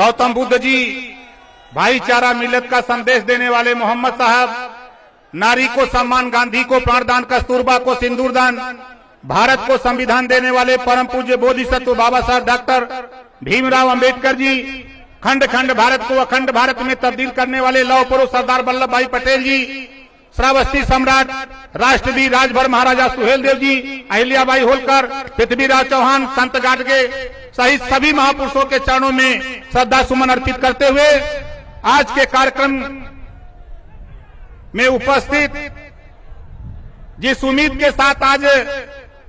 गौतम बुद्ध जी, भाईचारा मिलत का संदेश देने वाले मोहम्मद साहब, नारी को सम्मान, गांधी को प्राणदान, कस्तूरबा को सिंदूरदान, भारत को संविधान देने वाले परम पूज्य बोधिसत्व बाबा साहब डॉक्टर भीमराव अंबेडकर जी, खंड खंड भारत को अखंड भारत में तब्दील करने वाले लौह पुरुष सरदार वल्लभ भाई पटेल जी, श्रावस्ती सम्राट राष्ट्रवीर राजभर महाराजा सुहेलदेव जी, अहिल्याबाई होलकर, पृथ्वीराज चौहान, संत गाडगे सहित सभी महापुरुषों के चरणों में श्रद्धा सुमन अर्पित करते हुए आज के कार्यक्रम में उपस्थित जिस उम्मीद के साथ आज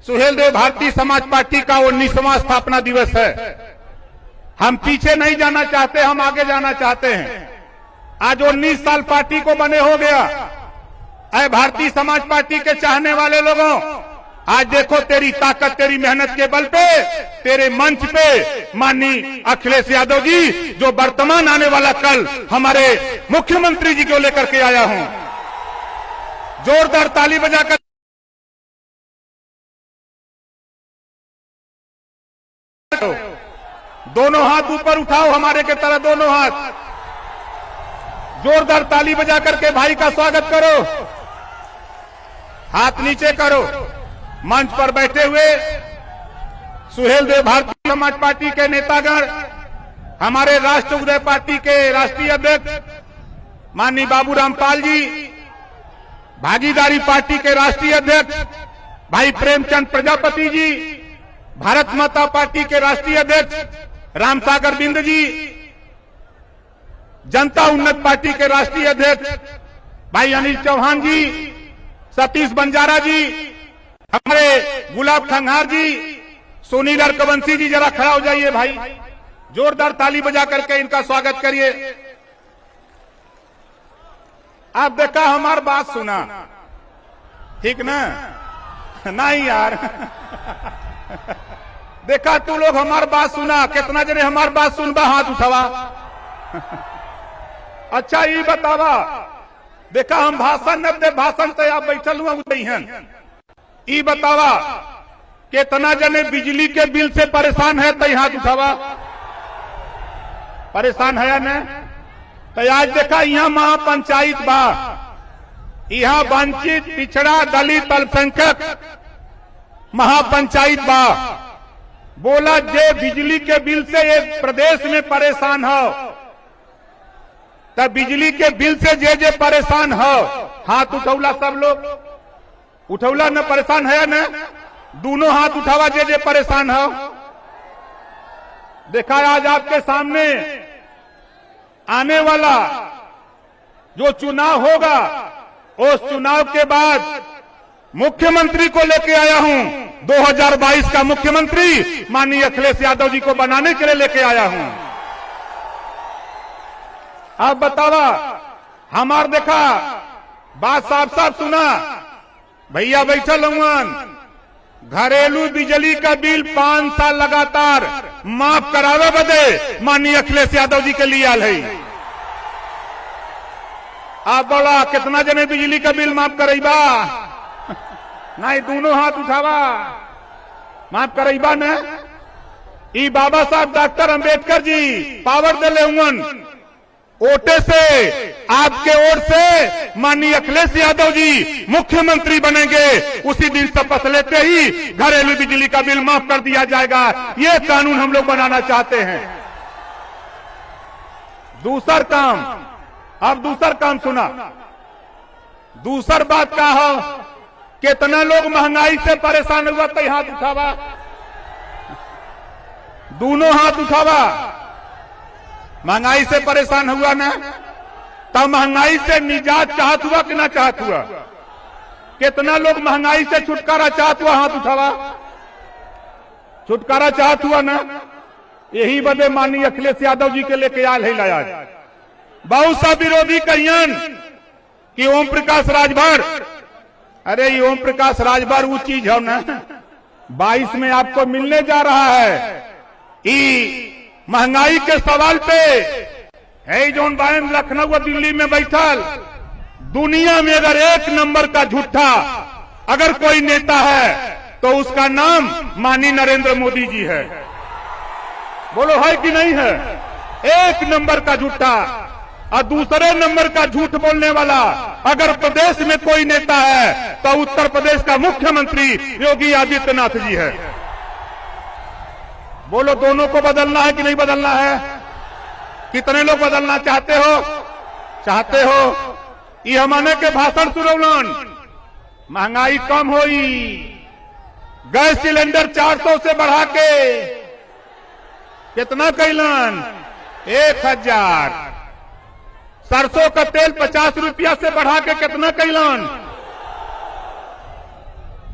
सुहेलदेव भारतीय समाज पार्टी का 19वां स्थापना दिवस है, हम पीछे नहीं जाना चाहते, हम आगे जाना चाहते हैं। आज 19 साल पार्टी को बने हो गया। अरे भारतीय समाज पार्टी के चाहने वाले लोगों, आज देखो तेरी ताकत, तेरी मेहनत के बल पे, तेरे मंच पे माननीय अखिलेश यादव जी, जो वर्तमान आने वाला कल हमारे मुख्यमंत्री जी को लेकर के आया हूं। जोरदार ताली बजाकर दोनों हाथ ऊपर उठाओ, हमारे के तरह दोनों हाथ, जोरदार ताली बजा करके भाई का स्वागत करो। हाथ नीचे करो। मंच पर बैठे हुए सुहेलदेव भारतीय समाज पार्टी के नेतागण, हमारे राष्ट्र उदय पार्टी के राष्ट्रीय अध्यक्ष माननीय बाबूराम पाल जी, भागीदारी पार्टी के राष्ट्रीय अध्यक्ष भाई प्रेमचंद प्रजापति जी, भारत माता पार्टी के राष्ट्रीय अध्यक्ष रामसागर बिंद जी, जनता उन्नत पार्टी के राष्ट्रीय अध्यक्ष भाई अनिल चौहान जी, सतीश बंजारा जी, हमारे गुलाब खंघार जी, सुनील अर्कवंशी जी, जरा खड़ा हो जाइए भाई, जोरदार ताली बजा करके इनका स्वागत करिए। आप देखा हमार बात सुना, ठीक ना? नहीं यार देखा तू लोग हमार बात सुना, कितना जने हमार बात सुनबा हाथ उठावा। अच्छा ये बतावा, देखा हम भाषण न दे, भाषण तो आप बैठल हुआ हैं। ये बतावा कितना जने बिजली के बिल से परेशान है, तो हाथ उठावा। परेशान है ना? तो आज देखा यहाँ महापंचायत बा, यहाँ वंचित, पिछड़ा, दलित, अल्पसंख्यक महापंचायत बा। बोला जे बिजली के बिल से ये प्रदेश में परेशान हो, तब बिजली के बिल से जे परेशान हो, हाथ उठौला। सब लोग उठौला न? परेशान है न? दोनों हाथ उठावा जे परेशान हो। देखा आज आपके सामने आने वाला जो चुनाव होगा, उस चुनाव के बाद मुख्यमंत्री को लेके आया हूं। 2022 का मुख्यमंत्री माननीय अखिलेश यादव जी को बनाने के लिए लेके आया हूं। आप बतावा, हमार देखा बात साफ साफ सुना। भैया बैठल हुआ, घरेलू बिजली का बिल 5 साल लगातार माफ करावे बदे माननीय अखिलेश यादव जी के लिए आल है। आप बोला कितना जने बिजली का बिल माफ करेबा? नहीं, दोनों हाथ उठावा। माफ करेबा न? ई बाबा साहब डॉक्टर अंबेडकर जी पावर दिले हुन, वोटे से, आपके ओर से माननीय अखिलेश यादव जी मुख्यमंत्री बनेंगे, उसी दिन शपथ लेते ही घरेलू बिजली का बिल माफ कर दिया जाएगा। ये कानून हम लोग बनाना चाहते हैं। दूसर काम, अब दूसर काम सुना। दूसर बात का हो, कितना लोग महंगाई से परेशान हुआ, तो हाथ उठावा। दोनों हाथ उठावा। महंगाई से परेशान हुआ ना? तब महंगाई से निजात चाहत हुआ कि ना चाहत हुआ? कितना लोग महंगाई से छुटकारा चाहत हुआ? हाथ उठावा। छुटकारा चाहत हुआ ना? यही बदे माननीय अखिलेश यादव जी के लेके आल है लाया। बहुत सा विरोधी कहियन कि ओम प्रकाश राजभर, अरे ये ओम प्रकाश राजभर वो चीज है ना, 22 में आपको मिलने जा रहा है। महंगाई के सवाल पे है जोन बायन लखनऊ व दिल्ली में बैठल, दुनिया में अगर एक नंबर का झूठा अगर कोई नेता है तो उसका नाम माननीय नरेंद्र मोदी जी है। बोलो है कि नहीं है? एक नंबर का झूठा और दूसरे नंबर का झूठ बोलने वाला अगर प्रदेश में कोई नेता है तो उत्तर प्रदेश का मुख्यमंत्री योगी आदित्यनाथ जी है। बोलो, दोनों को बदलना है कि नहीं बदलना है? कितने लोग बदलना चाहते हो? चाहते हो? ये हमने के भाषण सुनौलन, महंगाई कम होई, गैस सिलेंडर 400 से बढ़ा के कितना कैलन? 1000। सरसों का तेल 50 रुपया से बढ़ा के कितना कैलन?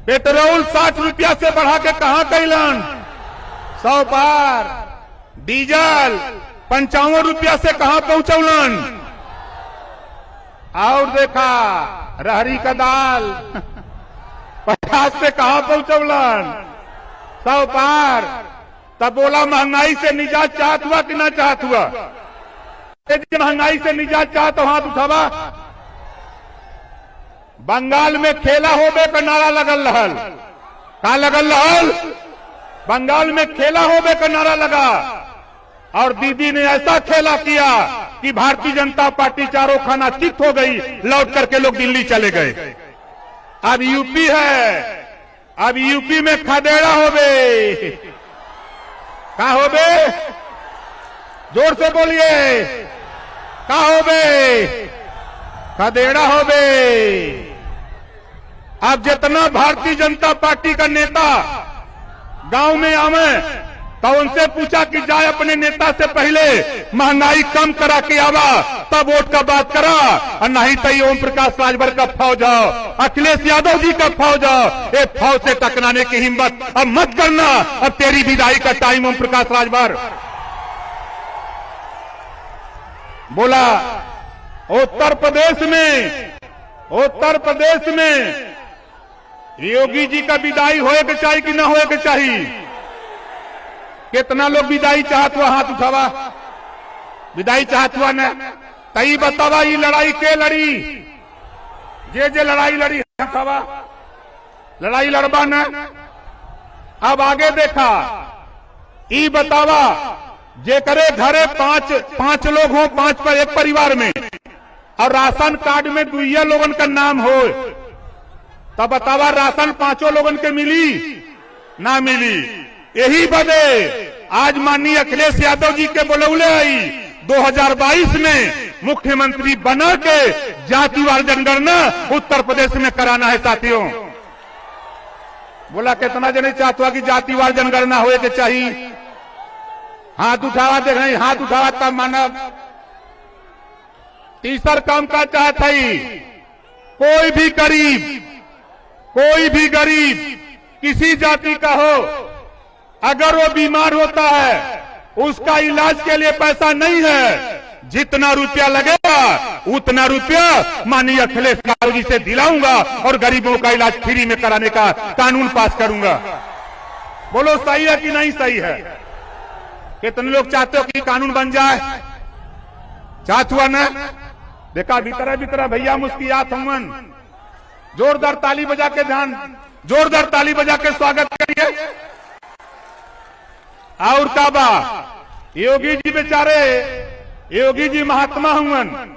पेट्रोल 60 रुपया से बढ़ा के कहां कैलन? 100 पार। डीजल 55 रुपया से कहां पहुंचौलन? और देखा रहरी का दाल 50 से कहां पहुंचौलन? 100 पार। तब बोला महंगाई से निजात चाहत हुआ कि ना चाहत हुआ? महंगाई से निजात चाहत हो हाथ उठावा। बंगाल में खेला होबे का नारा लगल रहल। का लगल रहल? बंगाल में खेला होबे का नारा लगा और दीदी ने ऐसा खेला किया कि भारतीय जनता पार्टी चारों खाना चित हो गई, लौट करके लोग दिल्ली चले गए। अब यूपी है, अब यूपी में खदेड़ा होबे। का होबे? जोर से बोलिए, का होबे? खदेड़ा होबे। अब जितना भारतीय जनता पार्टी का नेता गांव में आवे तो उनसे पूछा कि जाए अपने नेता से पहले महंगाई कम करा के आवा, तब वोट का बात करा, और नहीं तो ये ओम प्रकाश राजभर का फौज हो, अखिलेश यादव जी का फौज हो, ये फौज से टकराने की हिम्मत अब मत करना। अब तेरी विदाई का टाइम ओम प्रकाश राजभर। बोला उत्तर प्रदेश में योगी जी का विदाई होए के चाहिए कि ना होए के चाहिए? कितना लोग विदाई चाहत हुआ? हाथ उठावा। विदाई चाहत हुआ न? तई बतावा ये लड़ाई के लड़ी? जे लड़ाई लड़ी हवा लड़ाई लड़बा न? अब आगे देखा, ई बतावा जे करे घरे पांच लोग हो, 5 पर एक परिवार में, और राशन कार्ड में 2 लोगन का नाम हो, तब बतावा राशन 5 लोगन के मिली ना मिली? यही बदे आज माननीय अखिलेश यादव जी के बोलौले आई 2022 में मुख्यमंत्री बना के जातिवार जनगणना उत्तर प्रदेश में कराना है। साथियों, बोला कितना जने चाहते हो कि जातिवार जनगणना होए के चाहिए? हाथ उठावा। देख रहे हाथ उठावा तब मानव। तीसर काम का चाहता ही कोई भी गरीब किसी जाति का हो, अगर वो बीमार होता है उसका इलाज के लिए पैसा नहीं है, जितना रुपया लगेगा उतना रुपया माननीय अखिलेश यादव जी से दिलाऊंगा और गरीबों का इलाज फ्री में कराने का कानून पास करूंगा। बोलो सही है कि नहीं सही है? कितने लोग चाहते हो कि कानून बन जाए? चाहत हुआ ना? देखा भीतर भैया मुस्कियात हमन। जोरदार ताली बजा के जोरदार ताली बजा के स्वागत करिए। और काबा योगी जी बेचारे, योगी जी महात्मा हुवन।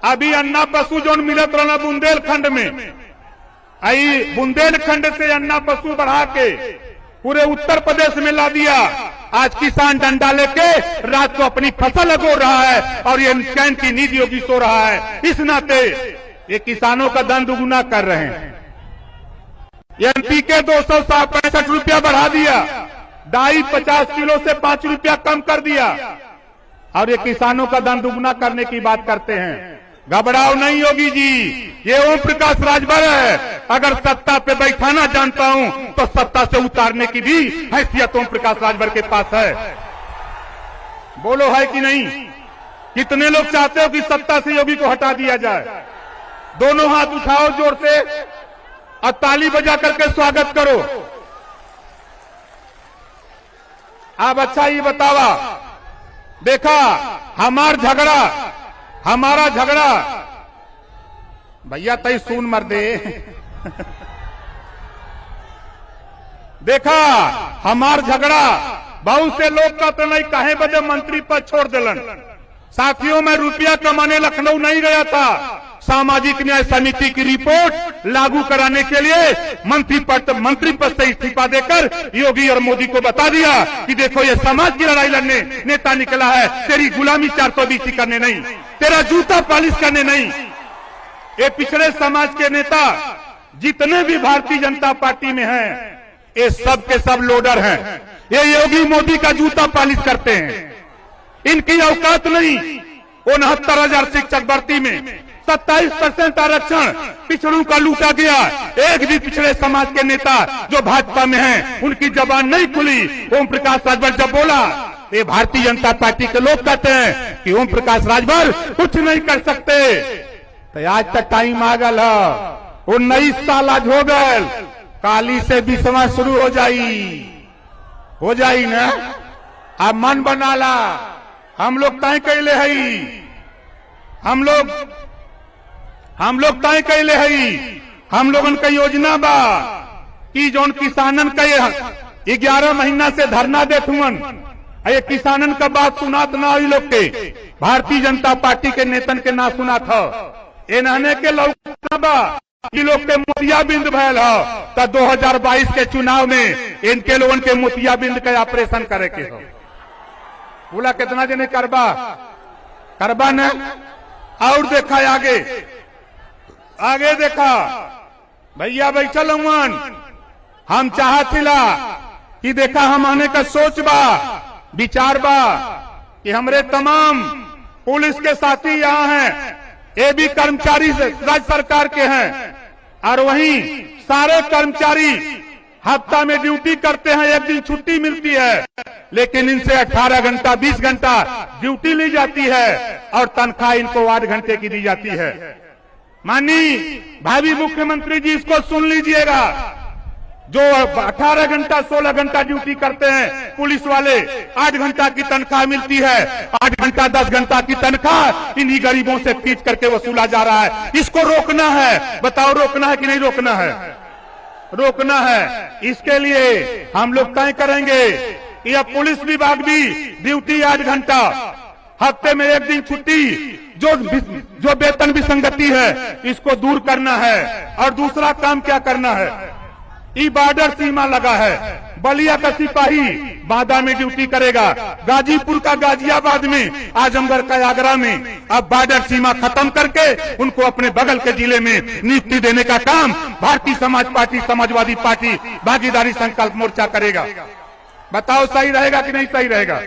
अभी अन्ना पशु जोन मिलत रहना बुंदेलखंड में, आई बुंदेलखंड से अन्ना पशु बढ़ा के पूरे उत्तर प्रदेश में ला दिया। आज किसान डंडा लेके रात को अपनी फसल लगो रहा है और ये चैन की नींद योगी सो रहा है। इस नाते ये किसानों का धन दुगुना कर रहे हैं। एमपी के 265 रुपया बढ़ा दिया, डाई 50 किलो से 5 रुपया कम कर दिया, और ये किसानों का धन दुगुना करने की बात करते हैं। घबराओ नहीं योगी जी, ये ओम प्रकाश राजभर है। अगर सत्ता पे बैठाना जानता हूं तो सत्ता से उतारने की भी हैसियत ओम प्रकाश राजभर के पास है। बोलो है कि नहीं? कितने लोग चाहते हो कि सत्ता से योगी को हटा दिया जाए? दोनों हाथ उठाओ जोर से और ताली बजा करके स्वागत करो। अब अच्छा ये बतावा, देखा हमारा झगड़ा भैया तई सुन मर दे। देखा हमार झगड़ा बहुत से लोग कहते नहीं कहे बजे मंत्री पद छोड़ दिलन। साथियों, मैं रुपया कमाने लखनऊ नहीं गया था। सामाजिक न्याय समिति की रिपोर्ट लागू कराने के लिए मंत्री पद से इस्तीफा देकर योगी और मोदी को बता दिया कि देखो ये समाज की लड़ाई लड़ने नेता निकला है, तेरी गुलामी 420 करने नहीं, तेरा जूता पालिश करने नहीं। ये पिछड़े समाज के नेता जितने भी भारतीय जनता पार्टी में हैं, ये सब के सब लोडर हैं। ये योगी मोदी का जूता पालिश करते हैं। इनकी औकात नहीं। 69,000 शिक्षक भर्ती में 27% आरक्षण पिछड़ों का लूटा गया। एक भी पिछड़े समाज के नेता जो भाजपा में हैं, उनकी जबान नहीं खुली। ओम प्रकाश राजभर जब बोला, ये भारतीय जनता पार्टी के लोग कहते हैं कि ओम प्रकाश राजभर कुछ नहीं कर सकते। तो आज तक टाइम आ गया, 19 साल आज हो गए। काली से बिस्वा शुरू हो जाई ना। अब मन बना ला, हम लोग तय कैले हई, हम लोग तय कैले हई। हम लोगन का योजना बा कि जौन किसानन का 11 महीना से धरना देत हुअन, ये किसानन का बात सुनात ना हुई लोग के, भारतीय जनता पार्टी के नेतन के ना सुनात हो। एनहने के लौका बा कि लोग के मोतियाबिंद भयल हो, तो 2022 के चुनाव में इनके लोगन के मोतियाबिंद का ऑपरेशन करे के हो। बोला कितना जने करबा न। और देखा आगे देखा भैया बैठल हुआन। हम चाहतिला कि देखा हम आने का सोच बा, विचार बा कि हमरे तमाम पुलिस के साथी यहाँ हैं, ये भी कर्मचारी राज्य सरकार के हैं, और वहीं सारे कर्मचारी हफ्ता में ड्यूटी करते हैं, एक दिन छुट्टी मिलती है, लेकिन इनसे 18 घंटा 20 घंटा ड्यूटी ली जाती है और तनख्वाह इनको 8 घंटे की दी जाती है। माननीय भावी मुख्यमंत्री जी, इसको सुन लीजिएगा। जो 18 घंटा 16 घंटा ड्यूटी करते हैं पुलिस वाले, 8 घंटा की तनख्वाह मिलती है। 8 घंटा 10 घंटा की तनख्वाह इन्हीं गरीबों से खींच करके वसूला जा रहा है। इसको रोकना है। बताओ रोकना है कि नहीं रोकना है? रोकना है। इसके लिए हम लोग तय करेंगे कि अब पुलिस विभाग भी ड्यूटी 8 घंटा, हफ्ते में एक दिन छुट्टी, जो वेतन विसंगति है इसको दूर करना है। और दूसरा काम क्या करना है? ई बॉर्डर सीमा लगा है, बलिया का सिपाही बांदा में ड्यूटी करेगा, गाजीपुर का गाजियाबाद में, आजमगढ़ का आगरा में। अब बॉर्डर सीमा खत्म करके उनको अपने बगल के जिले में नियुक्ति देने का काम भारतीय समाज पार्टी, समाजवादी पार्टी भागीदारी संकल्प मोर्चा करेगा। बताओ सही रहेगा कि नहीं सही रहेगा?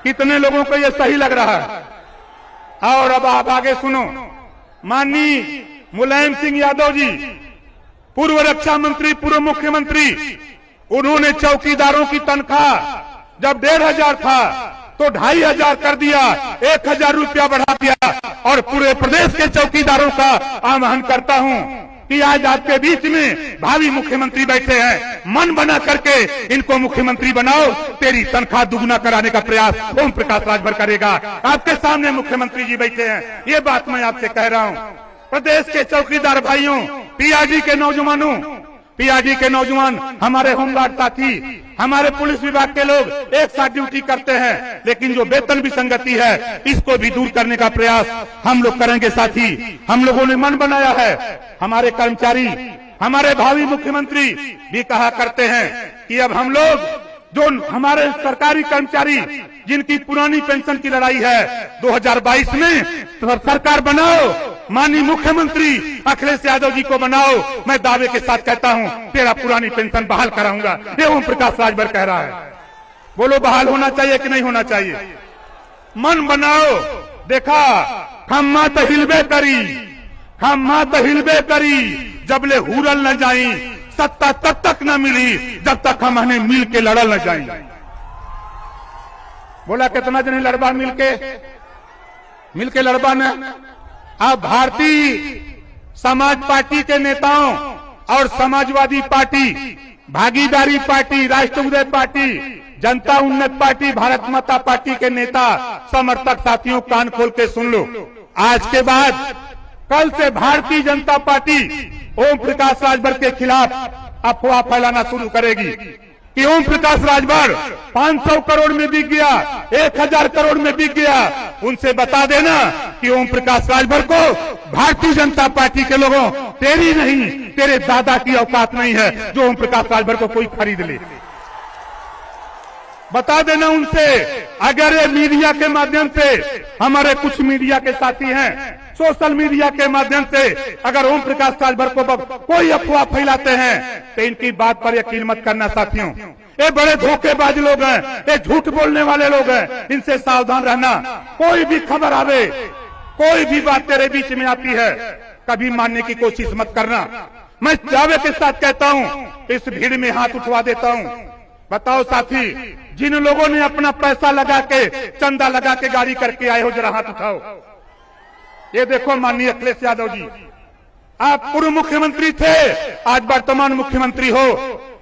कितने लोगों को यह सही लग रहा है? और अब आप आगे सुनो। माननीय मुलायम सिंह यादव जी, पूर्व रक्षा मंत्री, पूर्व मुख्यमंत्री, उन्होंने चौकीदारों की तनख्वाह जब 1,500 था तो 2,500 कर दिया, 1,000 रुपया बढ़ा दिया। और पूरे प्रदेश के चौकीदारों का आह्वान करता हूं कि आज आपके बीच में भावी मुख्यमंत्री बैठे हैं, मन बना करके इनको मुख्यमंत्री बनाओ। तेरी तनख्वाह दुगुना कराने का प्रयास ओम प्रकाश राजभर करेगा। आपके सामने मुख्यमंत्री जी बैठे हैं, ये बात मैं आपसे कह रहा हूं। प्रदेश के चौकीदार भाइयों, पीआरडी के नौजवान, हमारे होमगार्ड साथी, हमारे पुलिस विभाग के लोग एक साथ ड्यूटी करते हैं, लेकिन जो वेतन विसंगति है इसको भी दूर करने का प्रयास हम लोग करेंगे। साथी, हम लोगों ने मन बनाया है। हमारे कर्मचारी, हमारे भावी मुख्यमंत्री भी कहा करते हैं कि अब हम लोग, जो हमारे सरकारी कर्मचारी जिनकी पुरानी पेंशन की लड़ाई है, 2022 में सरकार बनाओ, माननीय मुख्यमंत्री अखिलेश यादव जी को बनाओ। मैं दावे के साथ कहता हूं, तेरा पुरानी पेंशन बहाल कराऊंगा। ये ओम प्रकाश राजभर कह रहा है। बोलो, बहाल होना चाहिए कि नहीं होना चाहिए? मन बनाओ। देखा, खम्मा तो हिलबे करी, जबले हुरल न जाई, सत्ता तब तक न मिली जब तक हम हमें मिल के लड़ल न जाए। बोला कितना जने लड़बा मिल के लड़बा न। अब भारतीय समाज पार्टी के नेताओं और समाजवादी पार्टी, भागीदारी पार्टी, राष्ट्रवादी पार्टी, जनता उन्नत पार्टी, भारत माता पार्टी के नेता समर्थक साथियों, कान खोल के सुन लो। आज के बाद कल से भारतीय जनता पार्टी ओम प्रकाश राजभर के खिलाफ अफवाह फैलाना शुरू करेगी। कि ओम प्रकाश राजभर 500 करोड़ में बिक गया, 1000 करोड़ में बिक गया, उनसे बता देना कि ओम प्रकाश राजभर को भारतीय जनता पार्टी के लोगों, तेरी नहीं तेरे दादा की औकात नहीं है जो ओम प्रकाश राजभर को कोई खरीद ले। बता देना उनसे। अगर ये मीडिया के माध्यम से, हमारे कुछ मीडिया के साथी हैं, सोशल मीडिया के माध्यम से अगर ओम प्रकाश राजभर को कोई अफवाह फैलाते हैं तो इनकी बात पर यकीन मत करना साथियों। ये बड़े धोखेबाज लोग हैं, ये झूठ बोलने वाले लोग हैं, इनसे सावधान रहना। कोई भी खबर आवे, कोई भी बात तेरे बीच में आती है, कभी मानने की कोशिश मत करना। मैं दावे के साथ कहता हूँ, इस भीड़ में हाथ उठवा देता हूँ। बताओ साथी, जिन लोगों ने अपना पैसा लगा के, चंदा लगा के गाड़ी करके आए हो, जरा हाथ उठाओ। ये देखो माननीय अखिलेश यादव जी, आप पूर्व मुख्यमंत्री थे, आज वर्तमान मुख्यमंत्री हो।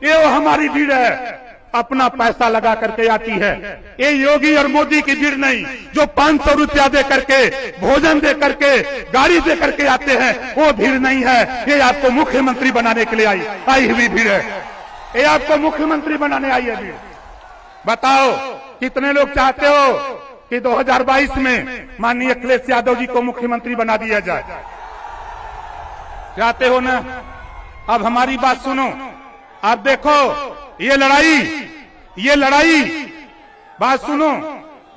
ये वो हमारी भीड़ है, अपना पैसा लगा करके आती है। ये योगी और मोदी की भीड़ नहीं, जो 500 रुपया दे करके, भोजन दे करके, गाड़ी दे करके आते हैं, वो भीड़ नहीं है। ये आपको मुख्यमंत्री बनाने के लिए आई हुई भीड़ है। ये आपको मुख्यमंत्री बनाने आई है भीड़। बताओ कितने लोग चाहते हो कि 2022 में माननीय अखिलेश यादव जी को मुख्यमंत्री बना दिया जाए? चाहते हो ना? अब हमारी बात सुनो। आप देखो ये लड़ाई, बात सुनो,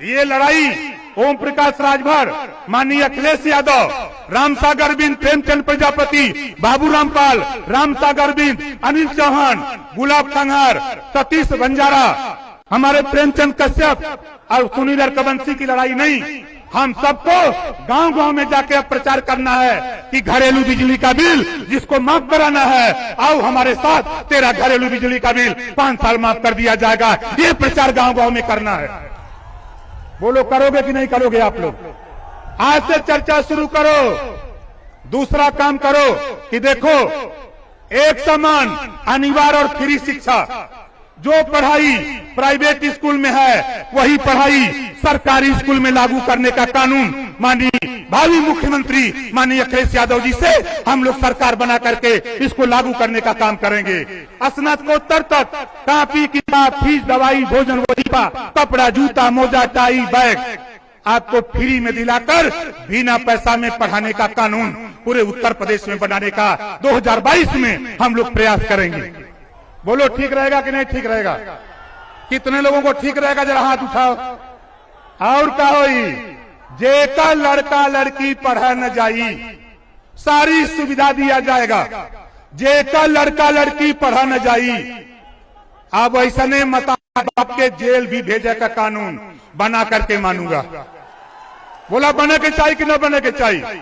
ये लड़ाई ओम प्रकाश राजभर, माननीय अखिलेश यादव, रामसागर बिंद, प्रेमचंद प्रजापति, बाबू रामपाल, रामसागर बिंद, अनिल चौहान, गुलाब खंगार, सतीश बंजारा, हमारे प्रेमचंद कश्यप और सुनील अरकबंसी की लड़ाई नहीं। हम सबको गांव गांव में जाके प्रचार करना है कि घरेलू बिजली का बिल जिसको माफ कराना है, आओ हमारे साथ, तेरा घरेलू बिजली का बिल 5 साल माफ कर दिया जाएगा। ये प्रचार गांव गांव में करना है। बोलो करोगे कि नहीं करोगे आप लोग? आज से चर्चा शुरू करो। दूसरा काम करो कि देखो, एक समान, अनिवार्य और फ्री शिक्षा, जो पढ़ाई प्राइवेट स्कूल में है वही पढ़ाई सरकारी स्कूल में लागू करने का कानून माननीय भावी मुख्यमंत्री माननीय अखिलेश यादव जी से हम लोग सरकार बना करके इसको लागू करने का काम करेंगे। स्नातकोत्तर तक कॉपी किताब, फीस, दवाई, भोजन, वजीफा, कपड़ा, जूता, मोजा, टाई, बैग आपको फ्री में दिलाकर बिना पैसा में पढ़ाने का कानून पूरे उत्तर प्रदेश में बनाने का 2022 में हम लोग प्रयास करेंगे। बोलो ठीक रहेगा कि नहीं ठीक रहेगा? कितने लोगों को ठीक रहेगा? जरा हाथ उठाओ। और का होई, जेका लड़का लड़की पढ़ा न जाई, सारी सुविधा दिया जाएगा। जेका लड़का लड़की पढ़ा न जाई, अब ऐसा नहीं मता बाप के जेल भी भेजे का कानून बना करके मानूंगा। बोला बने के चाहिए कि न बने के चाहिए?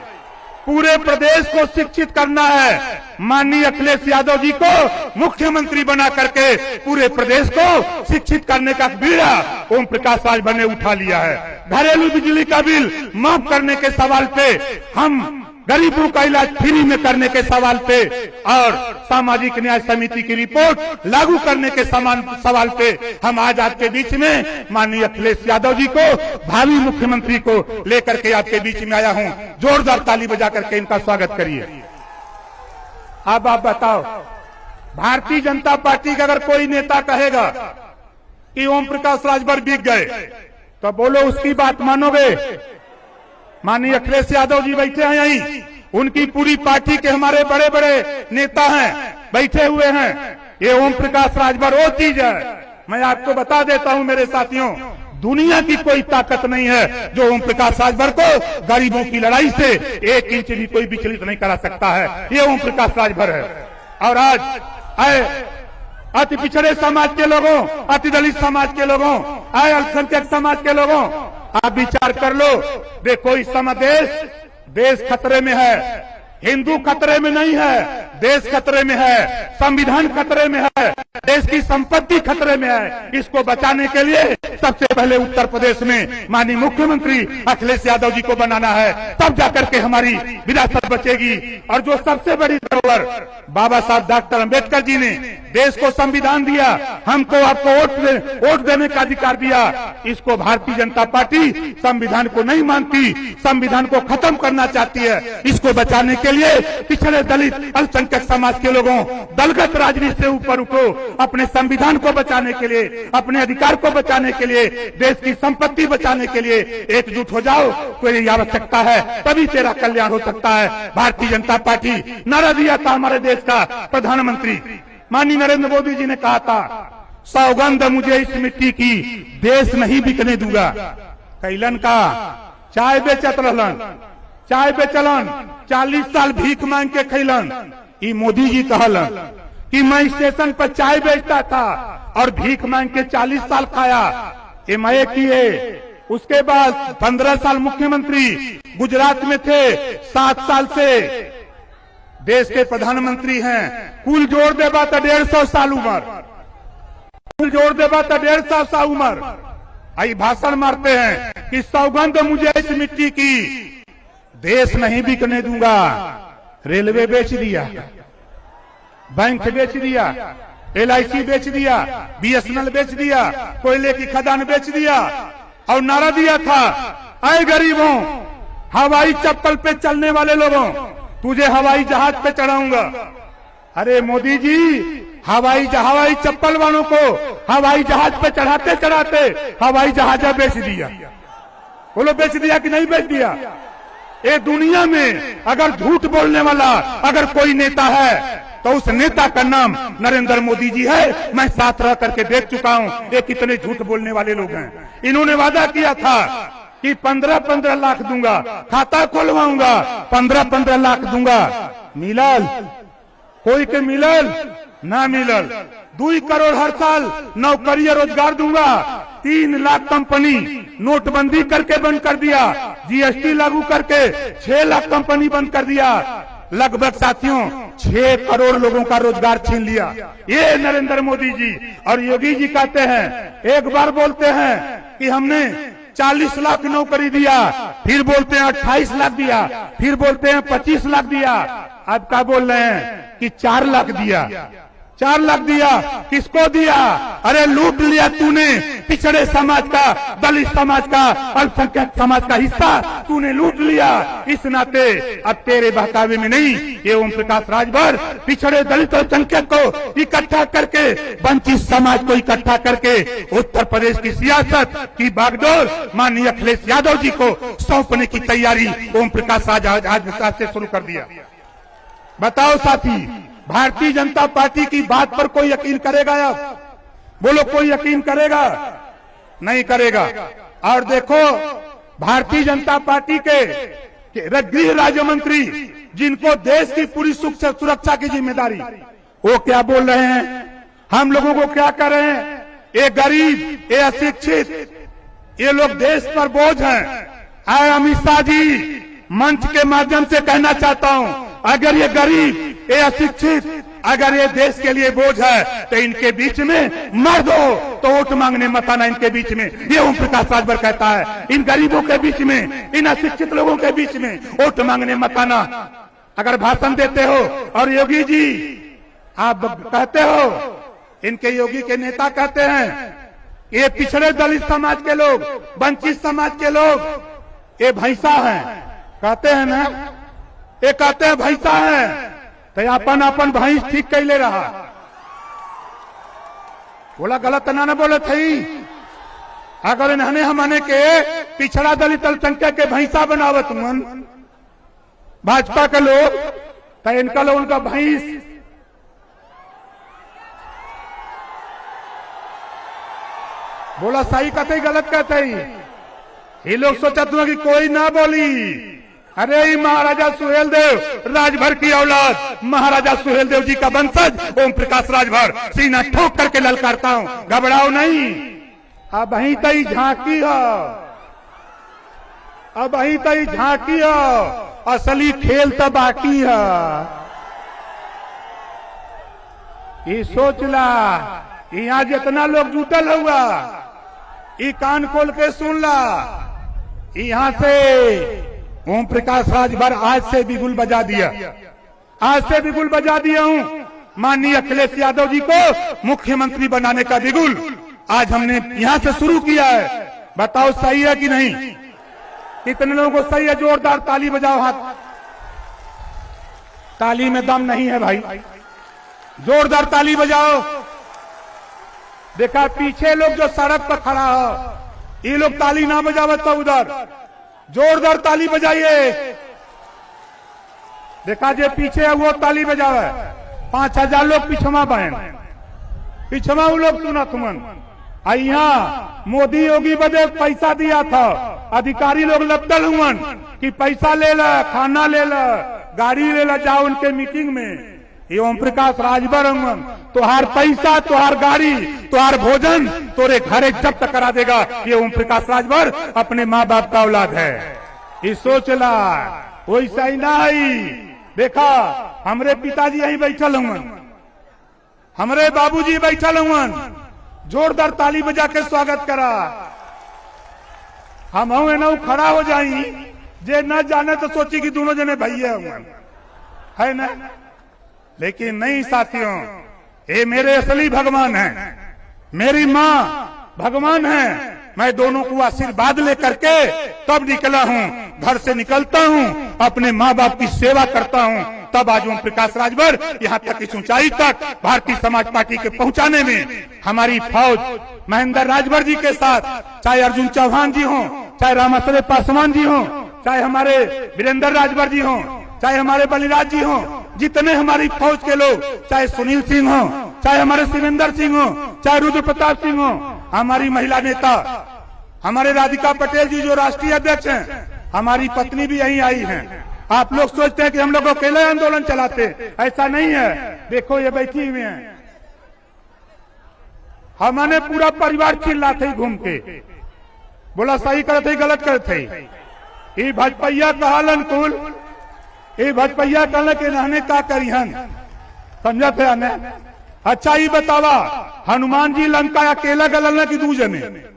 पूरे प्रदेश को शिक्षित करना है। माननीय अखिलेश यादव जी को मुख्यमंत्री बना करके पूरे प्रदेश को शिक्षित करने का बीड़ा ओम प्रकाश राजभर ने उठा लिया है। घरेलू बिजली का बिल माफ करने के सवाल पे, हम गरीबों का इलाज फ्री में करने के सवाल पे और सामाजिक न्याय समिति की रिपोर्ट लागू करने के सवाल पे हम आज आपके बीच में माननीय अखिलेश यादव जी को, भावी मुख्यमंत्री को लेकर के आपके बीच में आया हूं। जोरदार ताली बजा करके इनका स्वागत करिए। अब आप बताओ, भारतीय जनता पार्टी का अगर कोई नेता कहेगा कि ओम प्रकाश राजभर बिक गए, तो बोलो उसकी बात मानोगे? माननीय अखिलेश यादव जी बैठे हैं यहीं, उनकी पूरी पार्टी के हमारे बड़े बड़े नेता हैं, बैठे हुए हैं। ये ओम प्रकाश राजभर वो चीज है, मैं आपको बता देता हूं मेरे साथियों, दुनिया की कोई ताकत नहीं है जो ओम प्रकाश राजभर को गरीबों की लड़ाई से 1 इंच भी कोई विचलित नहीं करा सकता है। ये ओम प्रकाश राजभर है। और आज अति पिछड़े समाज के लोगों, अति दलित समाज के लोगों, अल्पसंख्यक समाज के लोगों, आप विचार कर लो। देखो इस समय देश खतरे में है, हिंदू खतरे में नहीं है, देश खतरे में है, संविधान खतरे में है, देश की संपत्ति खतरे में है। इसको बचाने के लिए सबसे पहले उत्तर प्रदेश में माननीय मुख्यमंत्री अखिलेश यादव जी को बनाना है, तब जाकर के हमारी विरासत बचेगी। और जो सबसे बड़ी धरोहर बाबा साहब डॉक्टर अंबेडकर जी ने देश को संविधान दिया, हमको आपको वोट देने का अधिकार दिया, इसको भारतीय जनता पार्टी संविधान को नहीं मानती, संविधान को खत्म करना चाहती है। इसको बचाने के लिए पिछड़े दलित अल्पसंख्यक समाज के लोगों दलगत राजनीति से ऊपर उठो, अपने संविधान को बचाने के लिए, अपने अधिकार को बचाने के लिए, देश की संपत्ति बचाने के लिए एकजुट हो जाओ। तो ये आवश्यकता है, तभी तेरा कल्याण हो सकता है। भारतीय जनता पार्टी नारा दिया था हमारे देश का प्रधानमंत्री माननीय नरेंद्र मोदी जी ने कहा था, सौगंध मुझे इस मिट्टी की, देश नहीं बिकने दूंगा। कैलन का चाय बेचत रहलन, चाय बेचलन, 40 साल भीख मांग के खैलन। ई मोदी जी कहलन कि मैं स्टेशन पर चाय बेचता था और भीख मांग के 40 साल खाया, ये मैं किए। उसके बाद 15 साल मुख्यमंत्री गुजरात में थे, 7 साल से देश के प्रधानमंत्री हैं। कुल जोड़ देबा तो 150 साल उम्र, कुल जोड़ देबा तो 150 साल उम्र। आई भाषण मारते हैं कि सौगंध मुझे इस मिट्टी की, देश नहीं बिकने दूंगा। रेलवे बेच दिया, बैंक बेच दिया, LIC बेच दिया, BSNL बेच दिया, कोयले की खदान बेच दिया और नारा दिया था, ऐ गरीबों, हवाई चप्पल पे चलने वाले लोगों, तुझे हवाई जहाज पे चढ़ाऊंगा। अरे मोदी जी, हवाई चप्पल वालों को हवाई जहाज पे चढ़ाते चढ़ाते हवाई जहाज बेच दिया। बोलो बेच दिया कि नहीं बेच दिया? ये दुनिया में अगर झूठ बोलने वाला अगर कोई नेता है तो उस नेता का नाम नरेंद्र मोदी जी है। मैं साथ रह करके देख चुका हूं ये कितने झूठ बोलने वाले लोग हैं। इन्होंने वादा किया था कि 15-15 लाख दूंगा, खाता खोलवाऊंगा, 15-15 लाख दूंगा। मिलल? कोई के मिलल? ना मिलल। 2 करोड़ हर साल नौकरी रोजगार दूंगा। 3 लाख कंपनी नोटबंदी करके बंद कर दिया, GST लागू करके 6 लाख कंपनी बंद कर दिया। लगभग साथियों 6 करोड़ लोगों का रोजगार छीन लिया। ये नरेंद्र मोदी जी और योगी जी कहते हैं, एक बार बोलते हैं कि हमने 40 लाख नौकरी दिया, फिर बोलते हैं 28 लाख दिया, फिर बोलते हैं 25 लाख दिया। अब क्या बोल रहे हैं कि 4 लाख दिया। 4 लाख दिया, किसको दिया? अरे लूट लिया तूने, पिछड़े समाज का, दलित समाज का, अल्पसंख्यक समाज का हिस्सा तूने लूट लिया। इस नाते अब तेरे बहकावे में नहीं, ये ओम प्रकाश राजभर पिछड़े दलित अल्पसंख्यक को इकट्ठा करके, वंचित समाज को इकट्ठा करके उत्तर प्रदेश की सियासत की बागडोर माननीय अखिलेश यादव जी को सौंपने की तैयारी ओम प्रकाश राजभर से शुरू कर दिया। बताओ साथी, भारतीय जनता पार्टी की बात पर कोई यकीन करेगा? अब बोलो, कोई यकीन करेगा? नहीं करेगा। और देखो, भारतीय जनता पार्टी के गृह राज्य मंत्री जिनको देश की पूरी सुरक्षा की जिम्मेदारी, वो क्या बोल रहे हैं? हम लोगों को क्या कर रहे हैं? ये गरीब, ये अशिक्षित, ये लोग देश पर बोझ हैं। आए अमित शाह जी, मंच के माध्यम से कहना चाहता हूं, अगर ये गरीब, ये अशिक्षित, अगर ये देश के लिए बोझ है तो इनके बीच में मर्द हो तो वोट मांगने मत आना इनके बीच में। ये ओम प्रकाश राजभर कहता है, इन गरीबों के बीच में, इन अशिक्षित लोगों के बीच में वोट मांगने मत आना। अगर भाषण देते हो और योगी जी आप कहते हो, इनके योगी के नेता कहते हैं ये पिछड़े दलित समाज के लोग, वंचित समाज के लोग ये भैंसा है, कहते हैं ना, ये कहते हैं भैंसा है, तो अपन भैंस ठीक कैले रहा। बोला गलत ना बोले थी। अगर इन्होंने हमने के पिछड़ा दलित अल्पसंख्यक के भैंसा बनावत मन भाजपा के लोग, तो इनका लोग उनका भैंस। बोला सही कहते गलत कहते ही। ये लोग सोचा तुम कि कोई ना बोली। अरे महाराजा सुहेलदेव राजभर की औलाद, महाराजा सुहेलदेव जी का वंशज ओम प्रकाश राजभर, सीना ठोक करके ललकारता हूं, घबराओ नहीं। अब वहीं तई झांकी हो, अब वहीं तई झांकी हो, असली खेल तो बाकी है। ये सोच ला, यहाँ जितना लोग जुटल हुआ ई कान खोल के सुन ला, यहां से ओम प्रकाश राजभर आज से बिगुल बजा दिया, आज से बिगुल बजा दिया हूं। माननीय अखिलेश यादव जी को मुख्यमंत्री बनाने का बिगुल आज हमने यहां से शुरू किया है। बताओ सही है कि नहीं? कितने लोगों को सही है? जोरदार ताली बजाओ। हाथ ताली में दम नहीं है भाई, जोरदार ताली बजाओ। देखा पीछे लोग जो सड़क पर खड़ा हो, ये लोग ताली ना बजावत तो उधर जोरदार ताली बजाइए। देखा जे पीछे है वो ताली बजावे। 5000 लोग पिछमा बहन, पिछमा वो लोग सुना तुमन। यहाँ मोदी योगी बदे पैसा दिया था, अधिकारी लोग लपटल हुवन कि पैसा ले ला, खाना ले ला, गाड़ी ले ला, जाओ उनके मीटिंग में। ये ओम प्रकाश राजभर हुवन, तुहार पैसा, तुहार गाड़ी, तुहार भोजन तोरे घरे जब्त करा देगा। ये ओम प्रकाश राजभर अपने माँ बाप का औलाद है, ये सोच ला। वैसा ही ना ही। देखा हमरे पिताजी यहीं बैठल हुवन, हमरे बाबूजी बैठल हुवन, जोरदार ताली बजा के स्वागत करा। हम न खड़ा हो जाई, जे न जाने तो सोची कि दोनों जने भैया है ना। लेकिन नहीं साथियों, ये मेरे असली भगवान हैं, मेरी माँ भगवान है। मैं दोनों को आशीर्वाद लेकर के तब निकला हूँ, घर से निकलता हूँ, अपने माँ बाप की सेवा करता हूँ। तब आज ओम प्रकाश राजभर यहाँ तक इस ऊंचाई तक भारतीय समाज पार्टी के पहुंचाने में हमारी फौज महेंद्र राजभर जी के साथ, चाहे अर्जुन चौहान जी हों, चाहे रामाश्रय पासवान जी हों, चाहे हमारे वीरेंद्र राजभर जी हों, चाहे हमारे बलिराज जी हों, जितने हमारी फौज के लोग, चाहे सुनील सिंह हो, चाहे हमारे शिवेंद्र सिंह हो, चाहे रुद्र प्रताप सिंह हो, हमारी महिला नेता हमारे राधिका पटेल जी जो राष्ट्रीय अध्यक्ष हैं, हमारी पत्नी भी यहीं आई हैं। आप लोग सोचते हैं कि हम लोग अकेले आंदोलन चलाते, ऐसा नहीं है। देखो ये बैठी हुई हैं, हमने पूरा परिवार चिल्लाते घूम के, बोला सही करते गलत करते। ये भजपैया कहलन कुल, ये भजपैया कहल के रहने का करिहन, समझते हैं? अच्छा ये बतावा, हनुमान जी लंका अकेला गलन की दू जने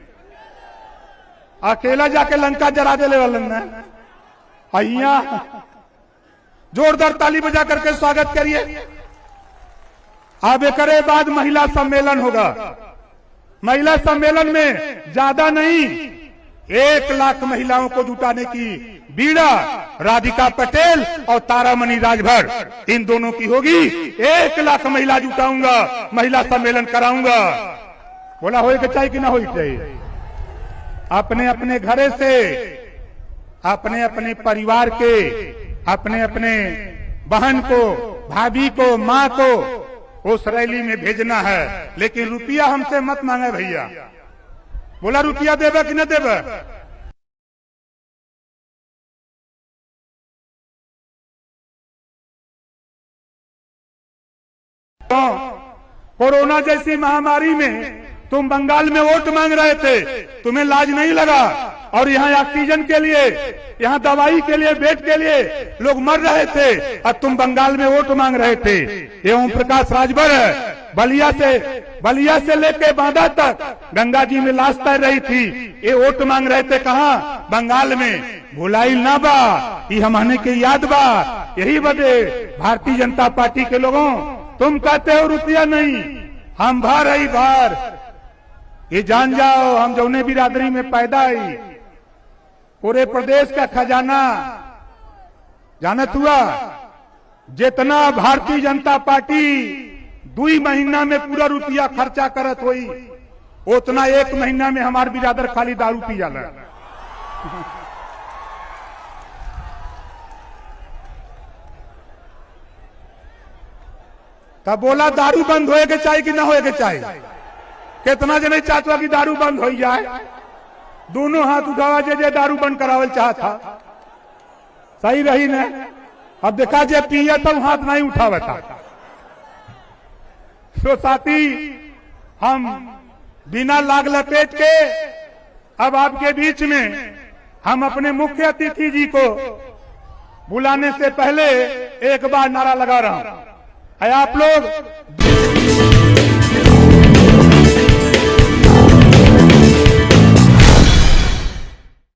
अकेला जाके लंका जरा दे वालन ने। जोरदार ताली बजा करके स्वागत करिए। अब एक बाद महिला सम्मेलन होगा। महिला सम्मेलन में ज्यादा नहीं, 1 लाख महिलाओं को जुटाने की बीड़ा राधिका पटेल और तारामणि राजभर, इन दोनों की होगी। 1 लाख महिला जुटाऊंगा, महिला सम्मेलन कराऊंगा। बोला होएगा चाहिए कि ना होएगा चाहिए? अपने अपने घरे से, अपने अपने परिवार के, अपने अपने बहन को, भाभी को, माँ को उस रैली में भेजना है। लेकिन रुपया हमसे मत मांगे भैया। बोला रुपया देवे कि न देवे? तो कोरोना जैसी महामारी में तुम बंगाल में वोट मांग रहे थे, तुम्हें लाज नहीं लगा? और यहाँ ऑक्सीजन के लिए, यहाँ दवाई के लिए, बेड के लिए लोग मर रहे थे, और तुम बंगाल में वोट मांग रहे थे। ये ओम प्रकाश राजभर है। बलिया से लेके बांदा तक गंगा जी में लाश तैर रही थी, ये वोट मांग रहे थे। कहाँ? बंगाल में। भुलाई ना बा, ये हमने के याद बा। यही वजह भारतीय जनता पार्टी के लोगों, तुम कहते हो रुपया नहीं, हम भार है भार। ये जान जाओ, हम जौने बिरादरी में पैदा आई, पूरे प्रदेश का खजाना जानत हुआ। जितना भारतीय जनता पार्टी 2 महीना में पूरा रुपया खर्चा करत हुई, उतना 1 महीना में हमार बिरादर खाली दारू पी जाला। तब बोला दारू बंद होए के चाहिए कि ना होए के चाहिए? कितना जने चाहता कि दारू बंद हो जाए? दोनों हाथ उठावा जे दारू बंद करावल चाहता। सही रही ने? अब देखा जे पिए तो हाथ नहीं उठावा था। तो साथी, हम बिना लाग लपेट के अब आपके बीच में हम अपने मुख्य अतिथि जी को बुलाने से पहले एक बार नारा लगा रहा हूं। आप लोग